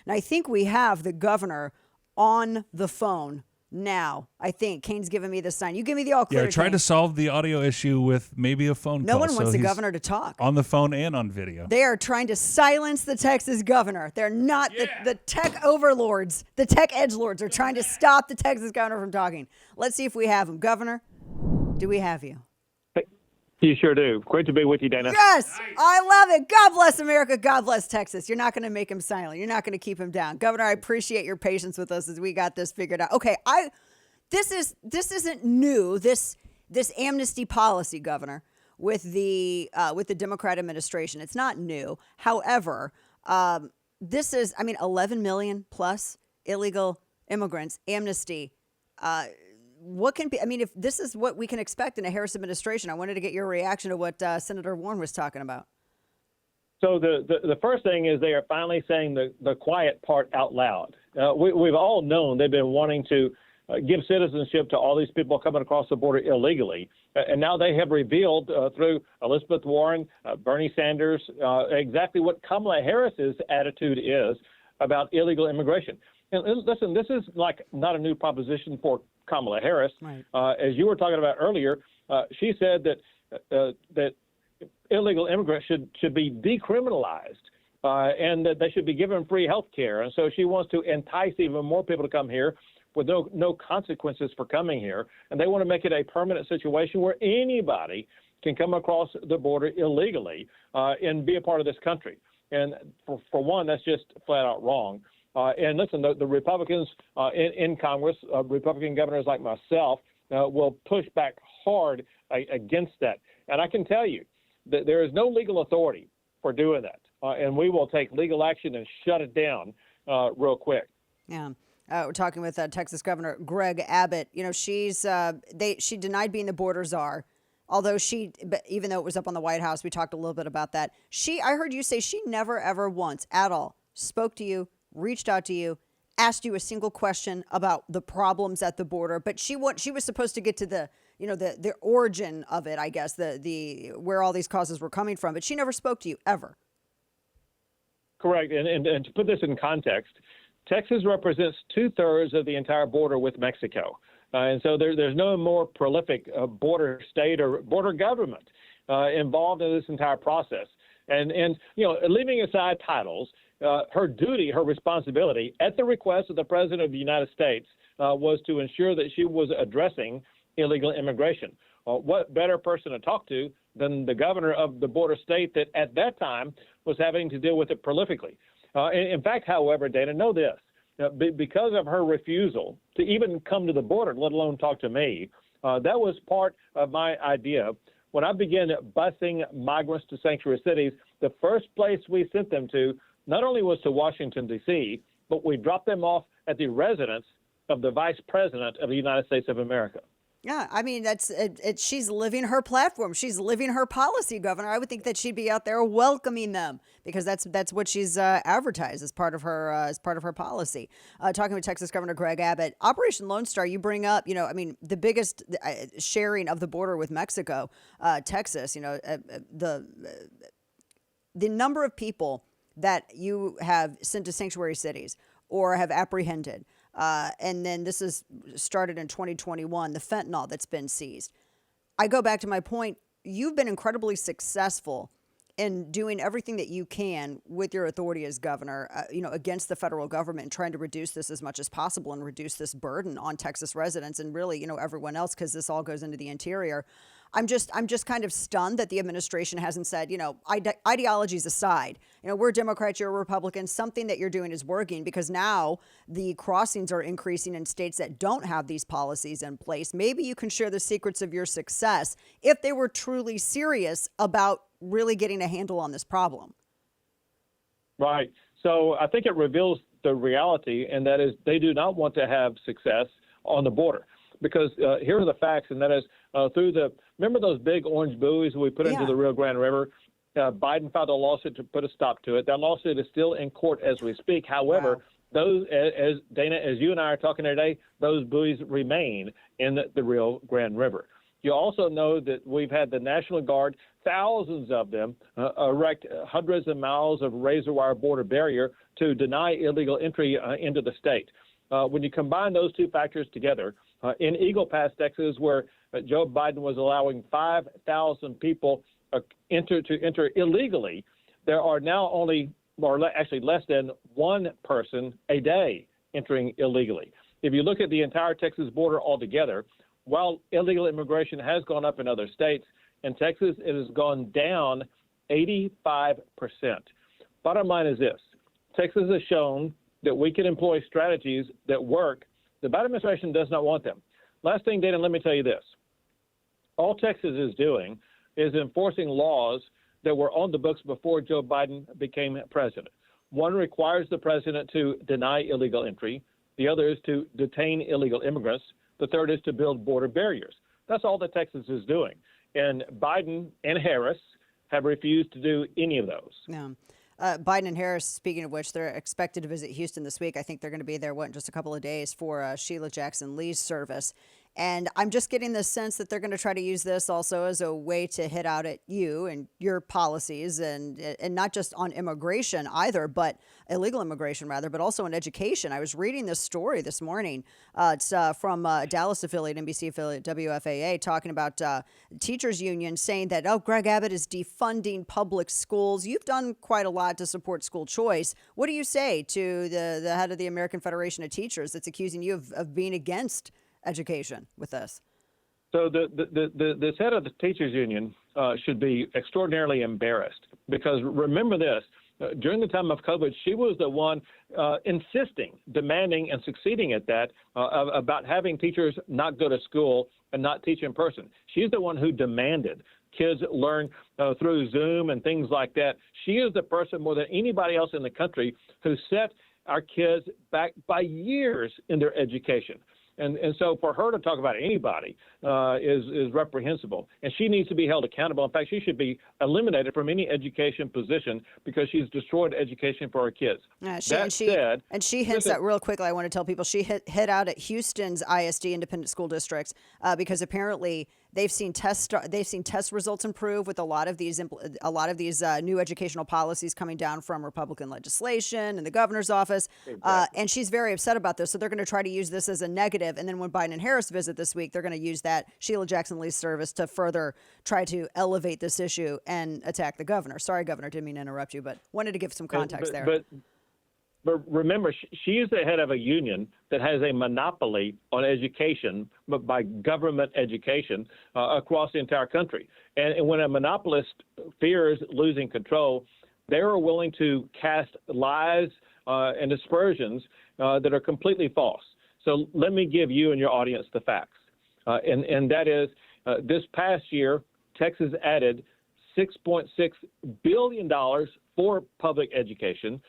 And I think we have the governor on the phone now. I think Kane's giving me the sign. You give me the all clear. Yeah, trying to solve the audio issue with maybe a phone call. No one wants the governor to talk. On the phone and on video. They are trying to silence the Texas governor. They're not the tech overlords. The tech edgelords are trying to stop the Texas governor from talking. Let's see if we have him. Governor, do we have you? You sure do. Great to be with you, Dana. Yes, I love it. God bless America. God bless Texas. You're not going to make him silent. You're not going to keep him down. Governor, I appreciate your patience with us as we got this figured out. Okay, this isn't new. This amnesty policy, Governor, with the Democrat administration. It's not new. However, this is, 11 million plus illegal immigrants, amnesty. What can be, if this is what we can expect in a Harris administration, I wanted to get your reaction to what Senator Warren was talking about. So the first thing is they are finally saying the quiet part out loud. We've all known they've been wanting to give citizenship to all these people coming across the border illegally. And now they have revealed through Elizabeth Warren, Bernie Sanders, exactly what Kamala Harris's attitude is about illegal immigration. And listen, this is like not a new proposition for Kamala Harris. Right. As you were talking about earlier, she said that illegal immigrants should be decriminalized and that they should be given free health care. And so she wants to entice even more people to come here with no consequences for coming here. And they want to make it a permanent situation where anybody can come across the border illegally and be a part of this country. And for one, that's just flat out wrong. And listen, the Republicans in Congress, Republican governors like myself, will push back hard against that. And I can tell you that there is no legal authority for doing that. And we will take legal action and shut it down real quick. Yeah. We're talking with Texas Governor Greg Abbott. She denied being the border czar. Although even though it was up on the White House, we talked a little bit about that. I heard you say she never, ever once at all spoke to you, reached out to you, asked you a single question about the problems at the border, but she was supposed to get to the origin of it, I guess, the where all these causes were coming from, but she never spoke to you ever. Correct. And to put this in context, Texas represents 2/3 of the entire border with Mexico. And so there's no more prolific border state or border government involved in this entire process. And leaving aside titles, her duty, her responsibility, at the request of the President of the United States, was to ensure that she was addressing illegal immigration. What better person to talk to than the governor of the border state that at that time was having to deal with it prolifically? In fact, however, Dana, know this. Because of her refusal to even come to the border, let alone talk to me, that was part of my idea. When I began busing migrants to sanctuary cities, the first place we sent them to not only was to Washington, D.C., but we dropped them off at the residence of the Vice President of the United States of America. Yeah, that's it. She's living her platform. She's living her policy, Governor. I would think that she'd be out there welcoming them because that's what she's advertised as part of her policy. Talking with Texas Governor Greg Abbott, Operation Lonestar. You bring up, the biggest sharing of the border with Mexico, Texas. The number of people that you have sent to sanctuary cities or have apprehended. And then this is started in 2021, the fentanyl that's been seized. I go back to my point. You've been incredibly successful in doing everything that you can with your authority as governor, against the federal government and trying to reduce this as much as possible and reduce this burden on Texas residents and really, everyone else, because this all goes into the interior. I'm just kind of stunned that the administration hasn't said, ideologies aside, we're Democrats, you're Republicans, something that you're doing is working because now the crossings are increasing in states that don't have these policies in place. Maybe you can share the secrets of your success if they were truly serious about really getting a handle on this problem. Right. So I think it reveals the reality, and that is they do not want to have success on the border. Because here are the facts, and that is remember those big orange buoys we put into the Rio Grande River? Biden filed a lawsuit to put a stop to it. That lawsuit is still in court as we speak. However, those, as Dana, as you and I are talking today, those buoys remain in the Rio Grande River. You also know that we've had the National Guard, thousands of them, erect hundreds of miles of razor wire border barrier to deny illegal entry into the state. When you combine those two factors together, in Eagle Pass, Texas, where Joe Biden was allowing 5,000 people to enter illegally, there are now only, or actually less than one person a day entering illegally. If you look at the entire Texas border altogether, while illegal immigration has gone up in other states, in Texas it has gone down 85%. Bottom line is this: Texas has shown that we can employ strategies that work. The Biden administration does not want them. Last thing, Dana, let me tell you this. All Texas is doing is enforcing laws that were on the books before Joe Biden became president. One requires the president to deny illegal entry. The other is to detain illegal immigrants. The third is to build border barriers. That's all that Texas is doing. And Biden and Harris have refused to do any of those. Yeah. Biden and Harris, speaking of which, they're expected to visit Houston this week. I think they're going to be there, in just a couple of days for Sheila Jackson Lee's service. And I'm just getting the sense that they're going to try to use this also as a way to hit out at you and your policies, and not just on immigration either, but illegal immigration rather, but also in education. I was reading this story this morning. It's from Dallas affiliate, NBC affiliate, WFAA, talking about teachers union saying that, Greg Abbott is defunding public schools. You've done quite a lot to support school choice. What do you say to the head of the American Federation of Teachers that's accusing you of being against education with this? So the head of the teachers union should be extraordinarily embarrassed, because remember this, during the time of COVID, she was the one insisting, demanding, and succeeding at that about having teachers not go to school and not teach in person. She's the one who demanded kids learn through Zoom and things like that. She is the person more than anybody else in the country who set our kids back by years in their education. And so for her to talk about anybody is reprehensible, and she needs to be held accountable. In fact, she should be eliminated from any education position because she's destroyed education for our kids. She hints at, real quickly, I want to tell people, she hit out at Houston's ISD independent school districts because apparently they've seen test results improve with a lot of these new educational policies coming down from Republican legislation and the governor's office. Exactly. And she's very upset about this. So they're going to try to use this as a negative. And then when Biden and Harris visit this week, they're going to use that Sheila Jackson Lee's service to further try to elevate this issue and attack the governor. Sorry, Governor, didn't mean to interrupt you, but wanted to give some context there. But remember, she is the head of a union that has a monopoly on education, but by government education across the entire country. And when a monopolist fears losing control, they are willing to cast lies and aspersions that are completely false. So let me give you and your audience the facts. And that is, this past year, Texas added $6.6 billion for public education.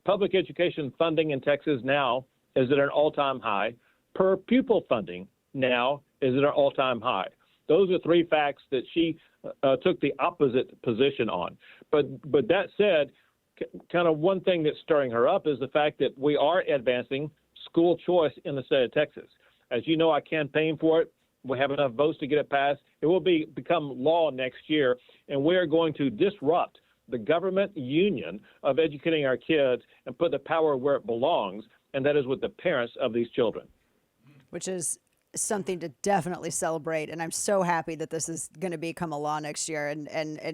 Public education funding in Texas now is at an all-time high. Per pupil funding now is at an all-time high. Those are three facts that she took the opposite position on. But that said, kind of one thing that's stirring her up is the fact that we are advancing school choice in the state of Texas. As you know, I campaigned for it. We have enough votes to get it passed. It will become law next year, and we are going to disrupt the government union of educating our kids and put the power where it belongs, and that is with the parents of these children. Which is something to definitely celebrate, and I'm so happy that this is going to become a law next year. And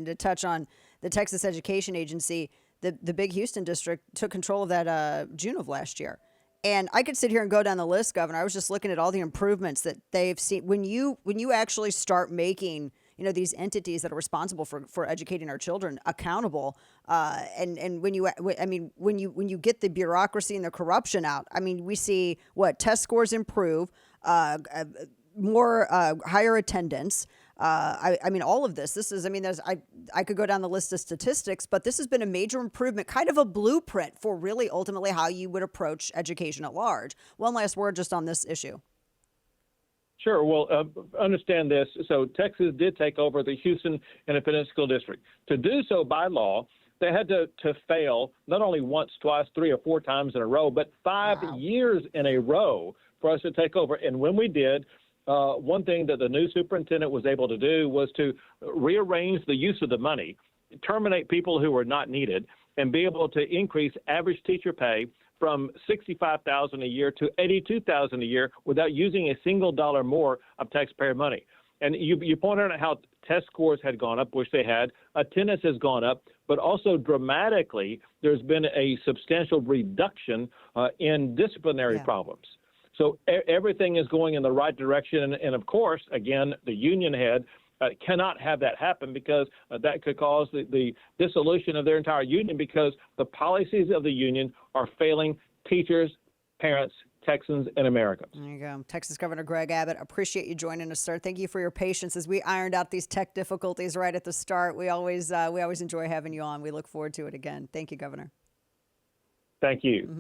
to touch on the Texas Education Agency, the big Houston district took control of that June of last year. And I could sit here and go down the list, Governor. I was just looking at all the improvements that they've seen. When you actually start making these entities that are responsible for educating our children accountable, and when you get the bureaucracy and the corruption out, we see test scores improve, more higher attendance. All of this is, I could go down the list of statistics, but this has been a major improvement, kind of a blueprint for really ultimately how you would approach education at large. One last word just on this issue. Sure. Well, understand this. So Texas did take over the Houston Independent School District. To do so by law, they had to fail not only once, twice, 3 or 4 times in a row, but 5 years in a row for us to take over. And when we did, one thing that the new superintendent was able to do was to rearrange the use of the money, terminate people who were not needed, and be able to increase average teacher pay from $65,000 a year to $82,000 a year without using a single dollar more of taxpayer money. And you pointed out how test scores had gone up, which they had. Attendance has gone up, but also dramatically, there's been a substantial reduction in disciplinary problems. So everything is going in the right direction. And of course, again, the union head cannot have that happen because that could cause the dissolution of their entire union because the policies of the union are failing teachers, parents, Texans, and Americans. There you go. Texas Governor Greg Abbott, appreciate you joining us, sir. Thank you for your patience as we ironed out these tech difficulties right at the start. We always enjoy having you on. We look forward to it again. Thank you, Governor. Thank you.